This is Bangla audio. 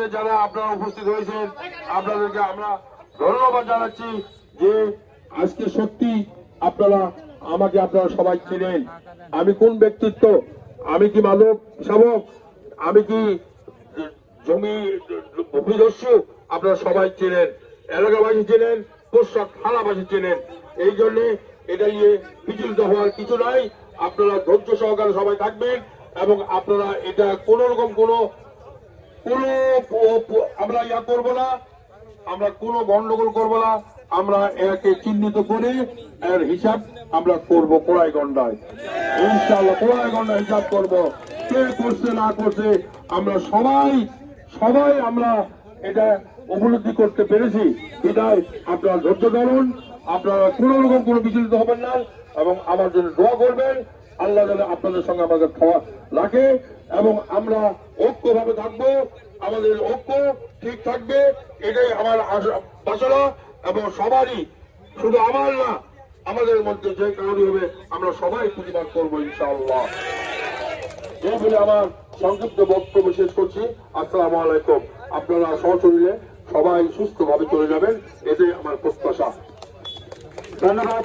আমাদের যারা আপনারা উপস্থিত হয়েছেন আপনাদেরকে আমরা ধন্যবাদ জানাচ্ছি যে আজকে সত্যি আপনারা আপনারা সবাই চেনেন। আমি কোন ব্যক্তিত্ব, আমি কি মাদক শাবক, আমি কি জমি ভূমিদস্যু, আপনারা সবাই চেনেন, এলাকাবাসী চেনেন, পোশাক থানাবাসী চেনেন। এই জন্য এটা নিয়ে বিচলিত হওয়ার কিছু নাই। আপনারা ধৈর্য সহকারে সবাই থাকবেন এবং আপনারা এটা কোন রকম কোনো আমরা করবো না, আমরা কোনো গন্ডগোল করবো না। আমরা একে চিহ্নিত করে এর হিসাব আমরা করব কোড়াই গন্ডায়, ইনশাআল্লাহ কোড়াই গন্ডায় হিসাব করব। কে করছে না করছে আমরা সবাই আমরা এটা উপলব্ধি করতে পেরেছি। বিদায় আপনারা ধৈর্য ধরুন, আপনারা কোন রকম কোনো বিচলিত হবেন না এবং আমার জন্য দোয়া করবেন। আল্লাহ যেন আপনাদের সঙ্গে আমাদের খাওয়া রাখে এবং আমরা ঐক্যভাবে থাকবো, আমাদের ঐক্য ঠিক থাকবে, এটাই আমার বাসনা। এবং সবারই, শুধু আমার না, আমাদের মধ্যে যে কারণে হবে আমরা সবাই প্রতিবাদ করবো ইনশাআল্লাহ। এই বলে আমার সংক্ষিপ্ত বক্তব্য শেষ করছি। আসসালামু আলাইকুম। আপনারা সশরীরে সবাই সুস্থভাবে চলে যাবেন, এটাই আমার প্রত্যাশা। ধন্যবাদ।